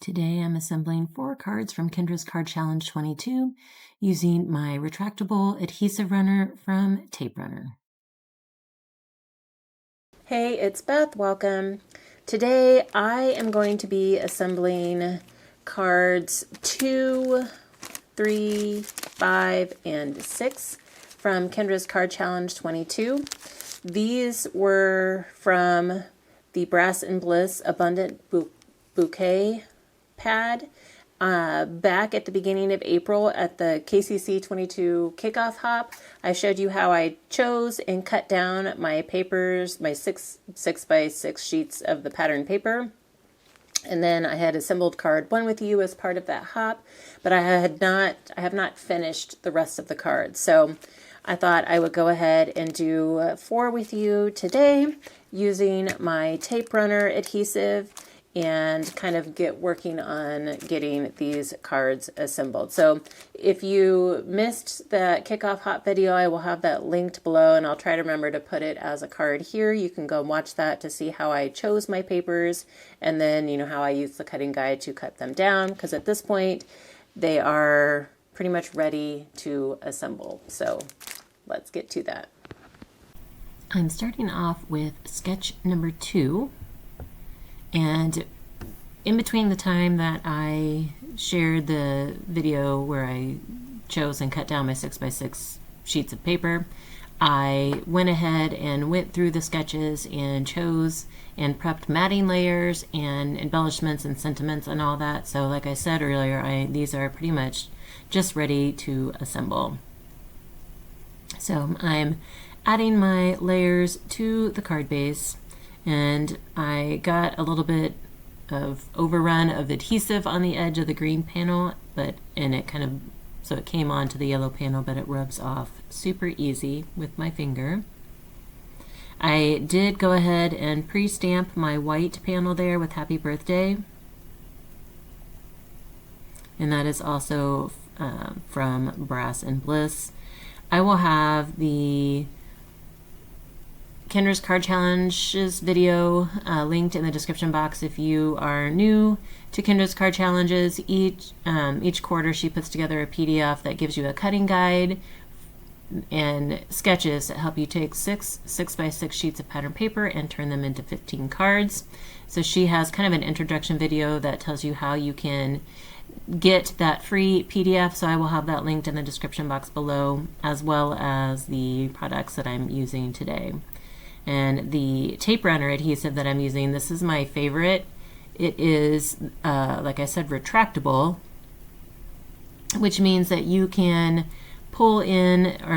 Today I'm assembling 4 cards from Kendra's Card Challenge 22 using my retractable adhesive runner from Tape Runner. Hey, it's Beth. Welcome. Today I am going to be assembling cards 2, 3, 5, and 6 from Kendra's Card Challenge 22. These were from the Brass and Bliss Abundant Bouquet pad back at the beginning of April at the KCC 22 kickoff hop. I showed you how I chose and cut down my papers, my 6 by 6 sheets of the pattern paper. And then I had assembled card 1 with you as part of that hop, but I have not finished the rest of the cards. So I thought I would go ahead and do 4 with you today using my tape runner adhesive and kind of get working on getting these cards assembled. So if you missed that kickoff hop video, I will have that linked below, and I'll try to remember to put it as a card here. You can go watch that to see how I chose my papers, and then how I use the cutting guide to cut them down, because at this point they are pretty much ready to assemble. So let's get to that. I'm starting off with sketch number 2. And in between the time that I shared the video where I chose and cut down my 6 by 6 sheets of paper, I went ahead and went through the sketches and chose and prepped matting layers and embellishments and sentiments and all that. So like I said earlier, these are pretty much just ready to assemble. So I'm adding my layers to the card base, and I got a little bit of overrun of adhesive on the edge of the green panel, so it came onto the yellow panel, but it rubs off super easy with my finger. I did go ahead and pre-stamp my white panel there with Happy Birthday, and that is also from Brass and Bliss. I will have the Kendra's Card Challenges video linked in the description box if you are new to Kendra's Card Challenges. Each quarter she puts together a PDF that gives you a cutting guide and sketches that help you take 6 by 6 sheets of pattern paper and turn them into 15 cards. So she has kind of an introduction video that tells you how you can get that free PDF, so I will have that linked in the description box below, as well as the products that I'm using today. And the tape runner adhesive that I'm using, this is my favorite. It is, like I said, retractable, which means that you can pull in, or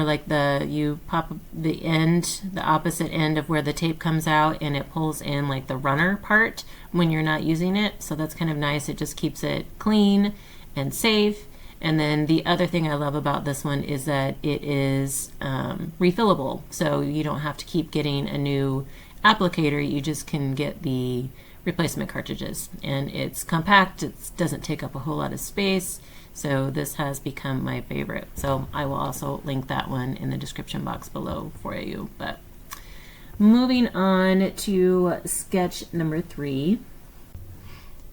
you pop the end, the opposite end of where the tape comes out, and it pulls in like the runner part when you're not using it. So that's kind of nice. It just keeps it clean and safe. And then the other thing I love about this one is that it is refillable, so you don't have to keep getting a new applicator. You just can get the replacement cartridges, and it's compact. It doesn't take up a whole lot of space, so this has become my favorite. So I will also link that one in the description box below for you. But moving on to sketch number 3.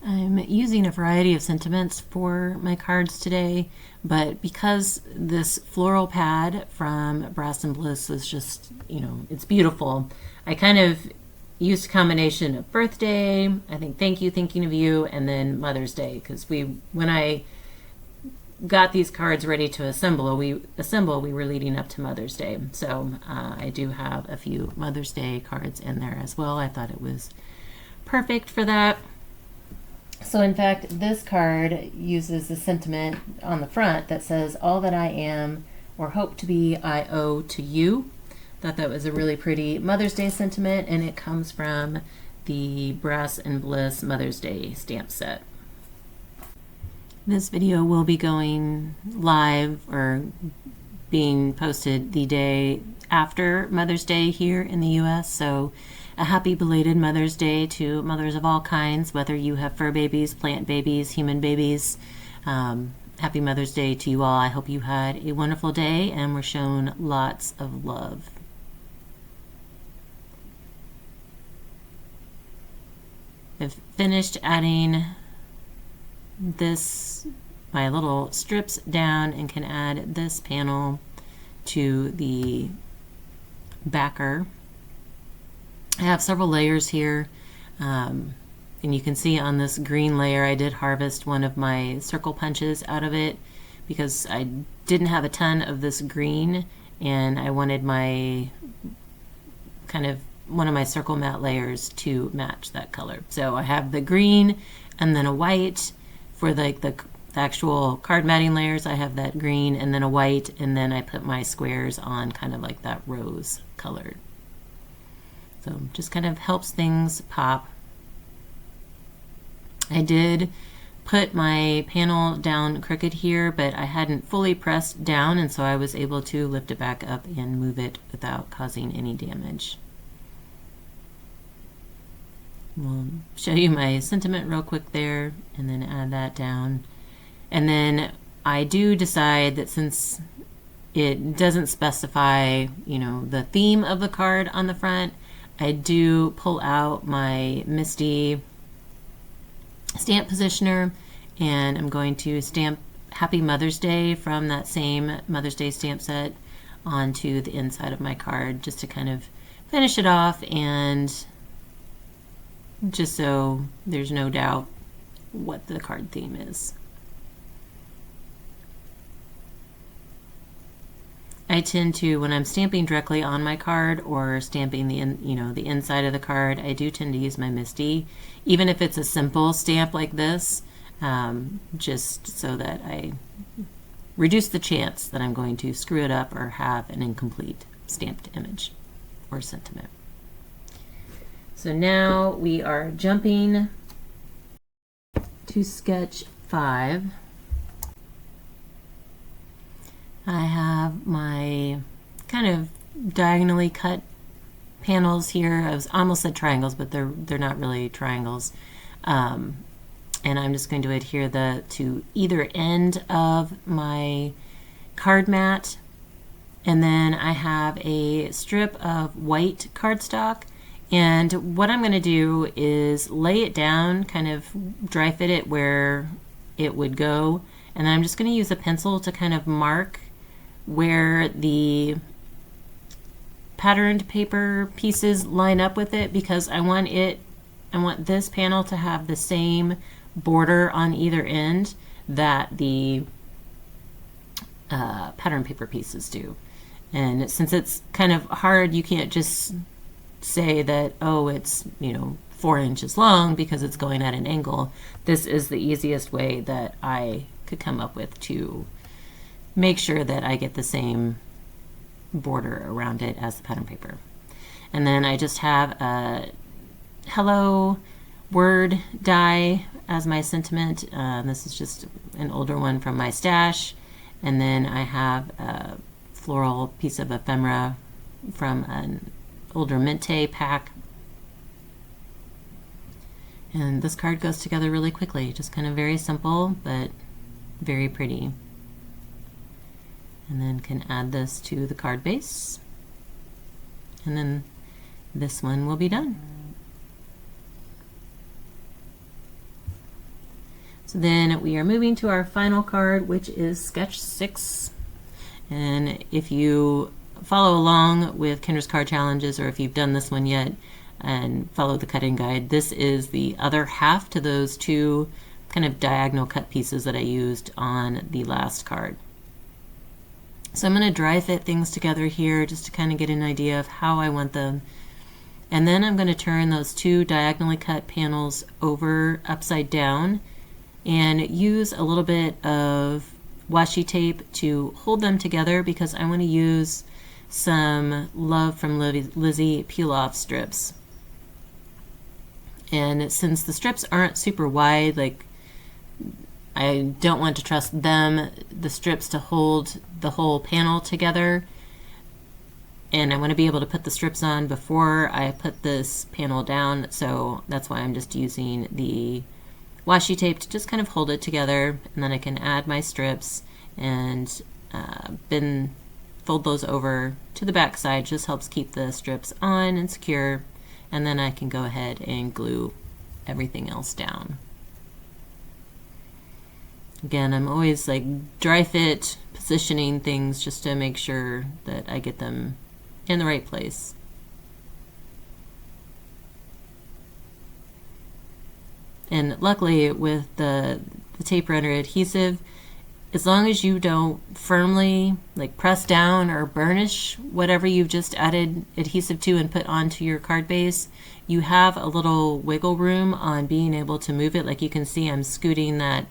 I'm using a variety of sentiments for my cards today, but because this floral pad from Brass and Bliss is just, it's beautiful, I kind of used a combination of birthday, I think thinking of you, and then Mother's Day, because when I got these cards ready to assemble, we were leading up to Mother's Day. So I do have a few Mother's Day cards in there as well. I thought it was perfect for that. So in fact, this card uses the sentiment on the front that says, "All that I am or hope to be, I owe to you." Thought that was a really pretty Mother's Day sentiment, and it comes from the Brass and Bliss Mother's Day stamp set. This video will be going live or being posted the day after Mother's Day here in the US, so a happy belated Mother's Day to mothers of all kinds, whether you have fur babies, plant babies, human babies. Happy Mother's Day to you all. I hope you had a wonderful day and were shown lots of love. I've finished adding my little strips down and can add this panel to the backer. I have several layers here, and you can see on this green layer I did harvest one of my circle punches out of it because I didn't have a ton of this green, and I wanted my one of my circle mat layers to match that color. So I have the green and then a white. For the actual card matting layers, I have that green and then a white, and then I put my squares on kind of like that rose colored. So just kind of helps things pop. I did put my panel down crooked here, but I hadn't fully pressed down, and so I was able to lift it back up and move it without causing any damage. We'll show you my sentiment real quick there and then add that down. And then I do decide that since it doesn't specify, the theme of the card on the front, I do pull out my Misty stamp positioner, and I'm going to stamp Happy Mother's Day from that same Mother's Day stamp set onto the inside of my card, just to kind of finish it off, and just so there's no doubt what the card theme is. I tend to, when I'm stamping directly on my card or stamping the inside of the card, I do tend to use my Misty, even if it's a simple stamp like this, just so that I reduce the chance that I'm going to screw it up or have an incomplete stamped image or sentiment. So now we are jumping to sketch 5. I have my kind of diagonally cut panels here. I almost said triangles, but they're not really triangles. And I'm just going to adhere to either end of my card mat. And then I have a strip of white cardstock. And what I'm going to do is lay it down, kind of dry fit it where it would go. And then I'm just going to use a pencil to kind of mark where the patterned paper pieces line up with it, because I want this panel to have the same border on either end that the pattern paper pieces do. And since it's kind of hard, you can't just say that, oh, it's 4 inches long because it's going at an angle. This is the easiest way that I could come up with to make sure that I get the same border around it as the pattern paper. And then I just have a hello word die as my sentiment. This is just an older one from my stash. And then I have a floral piece of ephemera from an older Mente pack. And this card goes together really quickly, just kind of very simple, but very pretty. And then can add this to the card base. And then this one will be done. So then we are moving to our final card, which is sketch 6. And if you follow along with Kendra's card challenges, or if you've done this one yet and follow the cutting guide, this is the other half to those two kind of diagonal cut pieces that I used on the last card. So I'm going to dry fit things together here just to kind of get an idea of how I want them. And then I'm going to turn those two diagonally cut panels over upside down and use a little bit of washi tape to hold them together, because I want to use some Love from Lizzie peel-off strips. And since the strips aren't super wide, like, I don't want to trust the strips to hold the whole panel together, and I want to be able to put the strips on before I put this panel down, so that's why I'm just using the washi tape to just kind of hold it together, and then I can add my strips and fold those over to the back side. Just helps keep the strips on and secure, and then I can go ahead and glue everything else down. Again, I'm always like dry fit positioning things just to make sure that I get them in the right place. And luckily with the tape runner adhesive, as long as you don't firmly like press down or burnish whatever you've just added adhesive to and put onto your card base, you have a little wiggle room on being able to move it. Like you can see I'm scooting that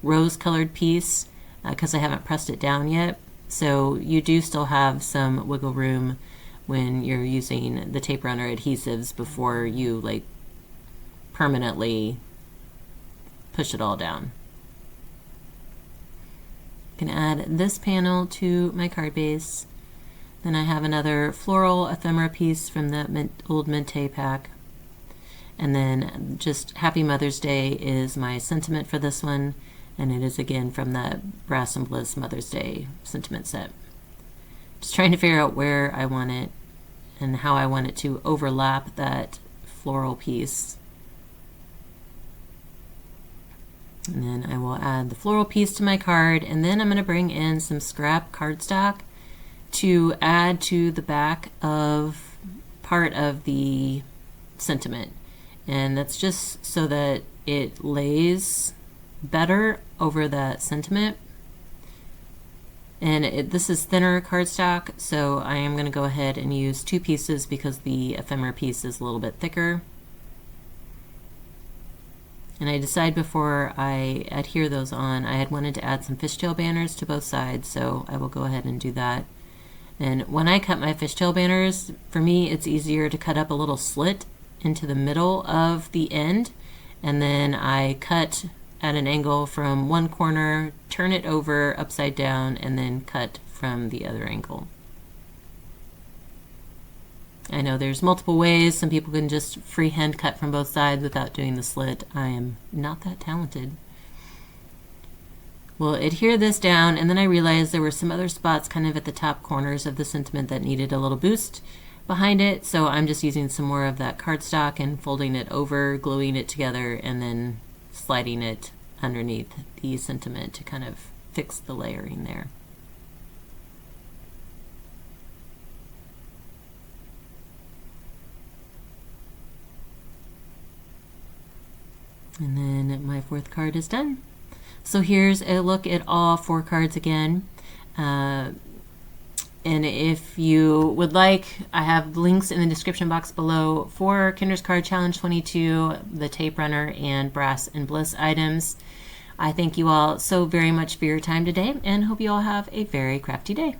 rose colored piece because I haven't pressed it down yet. So you do still have some wiggle room when you're using the tape runner adhesives before you like permanently push it all down. I can add this panel to my card base. Then I have another floral ephemera piece from the old Mente pack. And then just Happy Mother's Day is my sentiment for this one. And it is again from that Brass and Bliss Mother's Day sentiment set. Just trying to figure out where I want it and how I want it to overlap that floral piece. And then I will add the floral piece to my card, and then I'm going to bring in some scrap cardstock to add to the back of part of the sentiment. And that's just so that it lays better over that sentiment. And this is thinner cardstock, so I am going to go ahead and use 2 pieces because the ephemera piece is a little bit thicker. And I decided before I adhere those on, I had wanted to add some fishtail banners to both sides, so I will go ahead and do that. And when I cut my fishtail banners, for me it's easier to cut up a little slit into the middle of the end, and then I cut at an angle from one corner, turn it over upside down, and then cut from the other angle. I know there's multiple ways. Some people can just freehand cut from both sides without doing the slit. I am not that talented. We'll adhere this down, and then I realized there were some other spots kind of at the top corners of the sentiment that needed a little boost behind it, so I'm just using some more of that cardstock and folding it over, gluing it together, and then sliding it underneath the sentiment to kind of fix the layering there. And then my 4th card is done. So here's a look at all 4 cards again. And if you would like, I have links in the description box below for Kendra's Card Challenge 22, the tape runner, and Brass and Bliss items. I thank you all so very much for your time today and hope you all have a very crafty day.